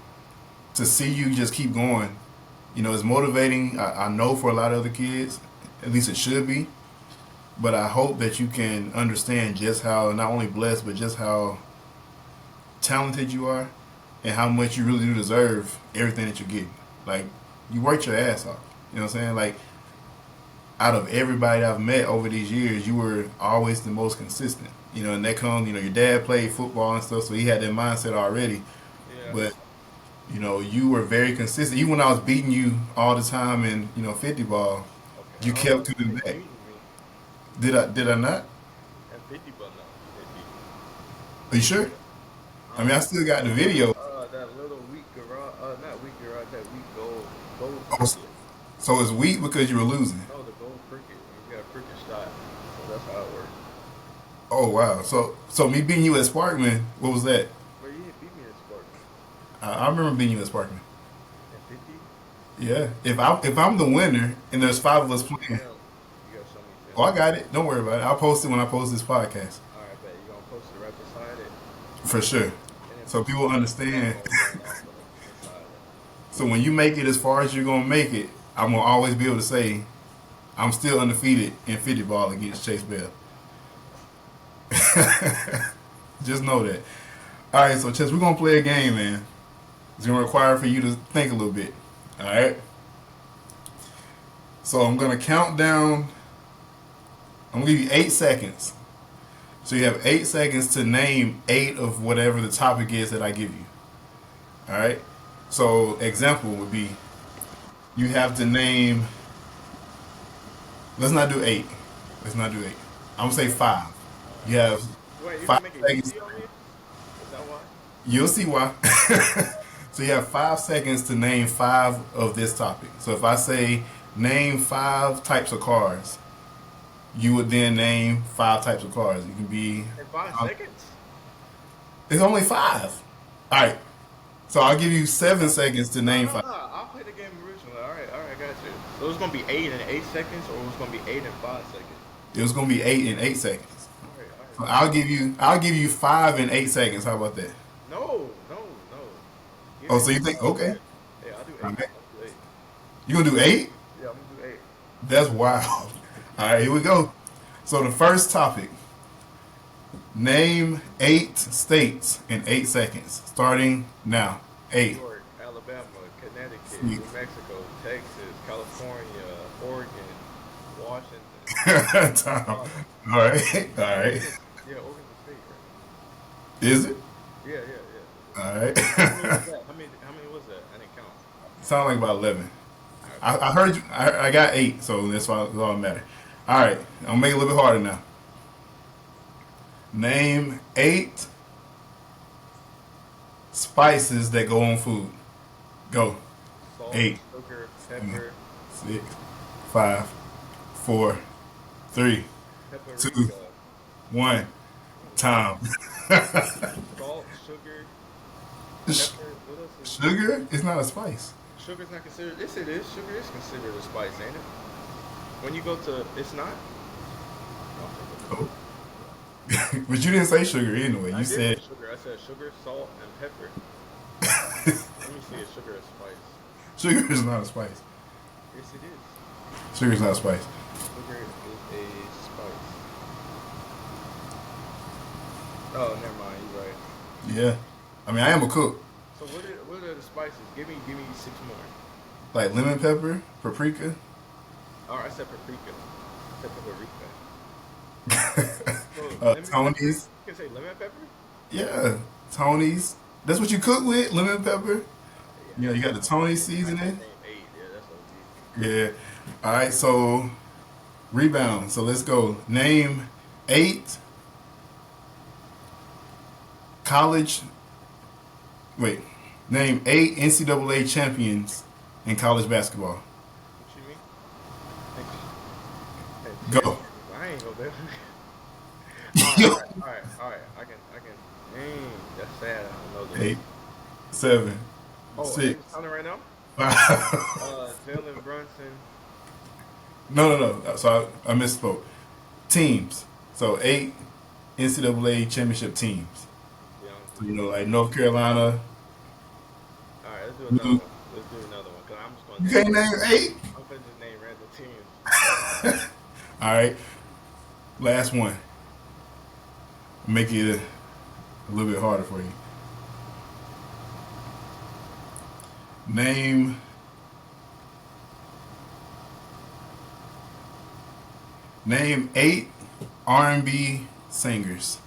to see you just keep going, you know, it's motivating. I know for a lot of other kids, at least it should be. But I hope that you can understand just how not only blessed, but just how talented you are, and how much you really do deserve everything that you're getting. Like you worked your ass off. You know what I'm saying? Like out of everybody I've met over these years, you were always the most consistent. You know, and that comes. You know, your dad played football and stuff, so he had that mindset already. Yeah. But you know, you were very consistent. Even when I was beating you all the time in 50 ball, Okay. you I don't know kept if you coming say back. beating me Did I not? at 50, but no, you say beating me. Are you sure? I I mean, don't I know. still got the That video. that little weak garage, not weak garage, that weak gold Oh, cricket. so it's weak because you were losing. No, the gold cricket. When you got a cricket shot. So that's how I Oh wow. So me beating you at Sparkman, what was that? But you didn't beat me in Spartan. I remember beating you at Sparkman. At 50? Yeah. If I'm the winner and there's You five gotta of us show me playing, film. You gotta show me oh film. I got it. Don't worry about it. I'll post it when I post this podcast Alright, bet. You gonna post it right beside it. for sure. And then So put people some understand. promo going off of inside it. So when you make it as far as you're gonna make it, I'm gonna always be able to say I'm still undefeated in 50 ball against Chase Bell. Just know that. All right, so Chess, we're gonna play a game, man. It's gonna require for you to think a little bit. All right. So I'm gonna count down. I'm gonna give you 8 seconds. So you have 8 seconds to name 8 of whatever the topic is that I give you. All right. So example would be you have to name. Let's not do 8. Let's not do 8. I'm gonna say 5. You have Wait, you five gonna make it seconds. easy on me? Is that why? You'll see why. So you have 5 seconds to name 5 of this topic. So if I say name 5 types of cars, you would then name 5 types of cars. You can be. In 5 um, seconds? It's only 5. All right. So I'll give you 7 seconds to No, name no, 5. no. I'll play the game originally. Alright, got you. So it's gonna be 8 in 8 seconds, or it's gonna be 8 in 5 seconds? It was gonna be 8 in 8 seconds. So Alright. I'll give you 5 in 8 seconds. How about that? No, no, no. Give Oh, me so you think okay? Yeah, I'll do 8. All I'll right. do 8. You gonna do 8? Yeah, I'm gonna do 8. That's wild. All right, here we go. So the first topic: name 8 states in 8 seconds, starting now. New 8. York, Alabama, Connecticut, Sweet. New Mexico, Texas, California, Oregon, Washington. Time. Nevada. All right. All right. Yeah, Oregon's a state, right? Is it? Yeah, yeah, yeah. All right. How many was that? How many was that? I didn't count. Sound like about 11. Alright, I heard you. I got 8, so that's all that matter. All right. I'm gonna make it a little bit harder now. Name 8 spices that go on food. Go. salt, 8, sugar, pepper, 6, 5, 4, 3, 2, paprika, 1. Time. salt, sugar, pepper. What else is Sugar is not a spice. sugar's not considered? Yes, it is. Sugar is considered a spice, ain't it? When you go to, it's not. Oh. But you didn't say sugar anyway. I You did said say sugar. I said sugar, salt, and pepper. Let me see if sugar is spice. sugar is not a spice. Yes, it is. Sugar is not a spice. Sugar is a spice. Oh, never mind. You're right. Yeah. I mean, I am a cook. So what are the spices? Give me 6 more. Like lemon pepper, paprika. All right, I said paprika. I said paprika. So lemon pepper. Tony's. You can say lemon pepper. Yeah. Tony's. That's what you cook with? Lemon pepper? Yeah, Yeah, you got the Tony's I can seasoning. name 8. Yeah, that's OG. Yeah. All right, so rebound. So let's go. Name 8 college. Wait. Name 8 NCAA champions in college basketball. What you mean? Hey, Go. I ain't gonna be. Yo. All right. I can. Dang, that's sad. I don't know this. 8, 7, Oh, 6, it's counting right now. 5. Jalen Brunson. No. So I misspoke. Teams. So 8 NCAA championship teams. Yeah. So, like North Carolina. All right, let's do another Luke. one. Let's do another one. Cause I'm just You gonna. can't name 8. I'm gonna just name random teams. All right. Last one. Make it a little bit harder for you. Name Name 8 R&B singers.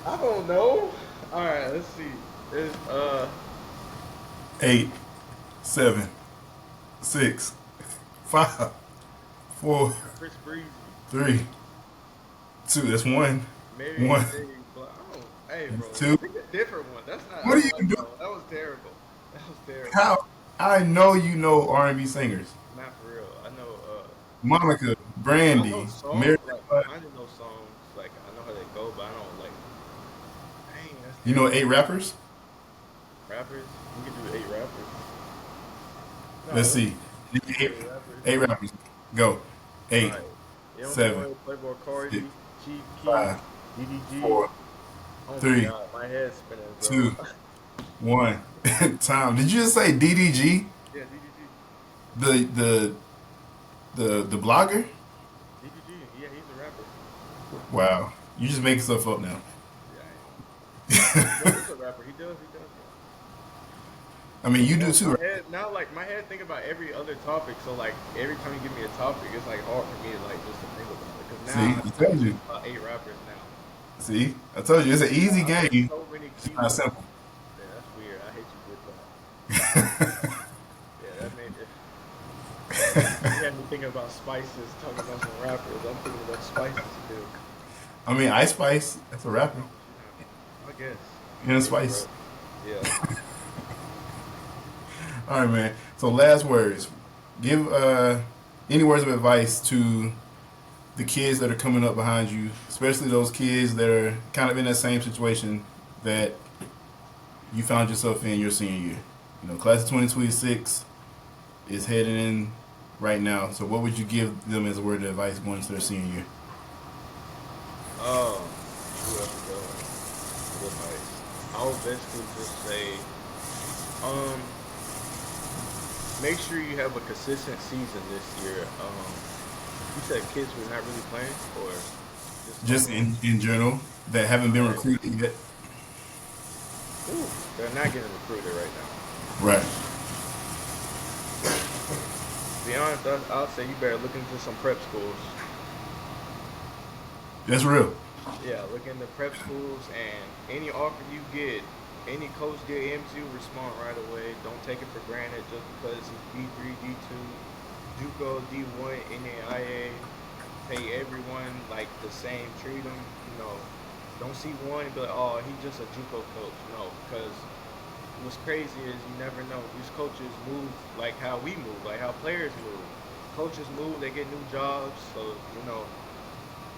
I don't know. All right, let's see. There's 8, 7, 6, 5, 4, Chris Breezy, 3, 2. That's one. Mary One. J. Blige. Hey, bro, Two. pick a different one. That's not. What are you like, doing? That was terrible. That was terrible. How? I know you know R&B singers. Not for real. I know. Monica, I Brandy, know songs. Mary. Like, I didn't know songs. You know 8 rappers? Rappers? We can do 8 rappers. No, Let's see. let's do Eight, 8 rappers. 8 rappers. Go. Eight, Alright. Young seven, Boy, Playboy six, Cardi, Chief Keef, 5, DDG. 4, Oh my 3, god, my head's spinning, bro. 2, 1. Time. Did you just say DDG? Yeah, DDG. The the the blogger? DDG, yeah, he's a rapper. Wow. You just making stuff up now. Yeah, he's a rapper. He does. I mean, you do Well, too, my right? head now, like my head, think about every other topic. So like every time you give me a topic, it's like hard for me to like just to think about it. Because now See, I I told you. about 8 rappers now. See, I told you it's an easy game. So many It's key not words. simple. Yeah, that's weird. I hate you with that. Yeah, that made it. You had me thinking about spices, talking about some rappers. I'm thinking about spices too. I mean, Ice Spice, that's a rapper. I guess. And Yeah, Spice. bro. Yeah. All right, man. So, last words. Give any words of advice to the kids that are coming up behind you, especially those kids that are kind of in that same situation that you found yourself in your senior year. You know, class of 2026 is heading in right now. So, what would you give them as a word of advice going into their senior year? Oh, good advice. I would basically just say, um, make sure you have a consistent season this year. You said kids were not really playing, or Just in general, that haven't been recruited yet. Ooh, they're not getting recruited right now. Right. To be honest, I'll say you better look into some prep schools. That's real. Yeah, look into prep schools, and any offer you get, any coach get into, respond right away. Don't take it for granted just because it's D3, D2, JUCO, D1, NAIA. Pay everyone like the same. Treat them, don't see one and be like, oh, he's just a JUCO coach. No, because what's crazy is you never know. These coaches move like how we move, like how players move. Coaches move, they get new jobs, so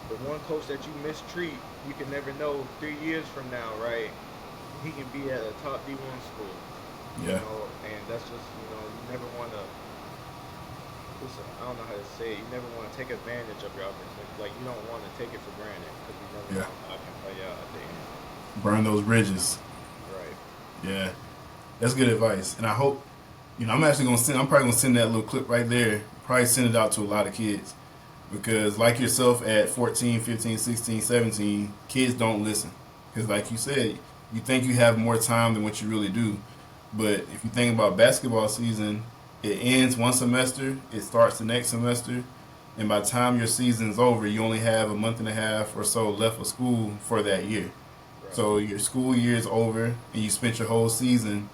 the one coach that you mistreat, you can never know 3 years from now, right? He can be at a top D1 school, Yeah. and that's just, you never want to, I don't know how to say it, you never want to take advantage of your opportunity. Like, you don't want to take it for granted because you never Yeah. know how it can play out at the end. Burn those bridges. Right. Yeah. That's good advice. And I hope, I'm actually going to I'm probably going to send that little clip right there, probably send it out to a lot of kids. Because like yourself at 14, 15, 16, 17, kids don't listen. Because like you said, you think you have more time than what you really do. But if you think about basketball season, it ends one semester, it starts the next semester, and by the time your season's over, you only have a month and a half or so left of school for that year. Right. So your school year is over, and you spent your whole season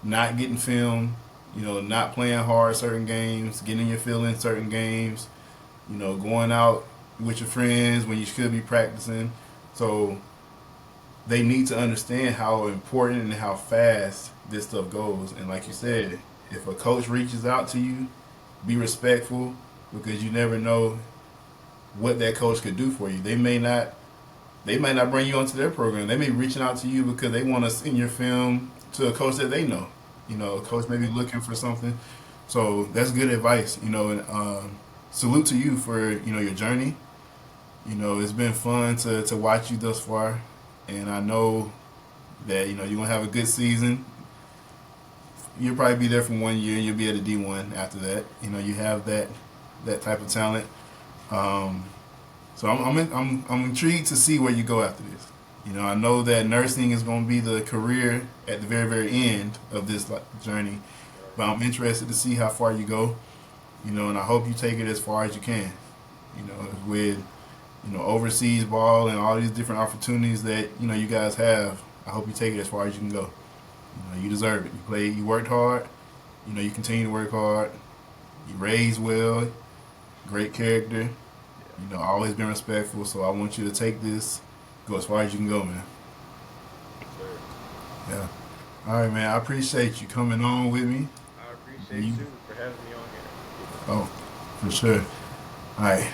not getting film, not playing hard certain games, getting your feel in certain games, going out with your friends when you should be practicing. So they need to understand how important and how fast this stuff goes. And like you said, if a coach reaches out to you, be respectful because you never know what that coach could do for you. They may not bring you onto their program. They may be reaching out to you because they want to send your film to a coach that they know. A coach may be looking for something. So that's good advice, and salute to you for, your journey. It's been fun to watch you thus far. And I know that, you're going to have a good season. You'll probably be there for 1 year and you'll be at a D1 after that. You have that type of talent. So I'm intrigued to see where you go after this. I know that nursing is going to be the career at the very, very end of this journey. But I'm interested to see how far you go. And I hope you take it as far as you can. With overseas ball and all these different opportunities that you guys have. I hope you take it as far as you can go. You deserve it. You worked hard. You continue to work hard. You raised well. Great character. Always been respectful. So I want you to take this, go as far as you can go, man. Sure. Yeah. All right, man. I appreciate you coming on with me. I appreciate you for having me on here. Oh, for sure. All right.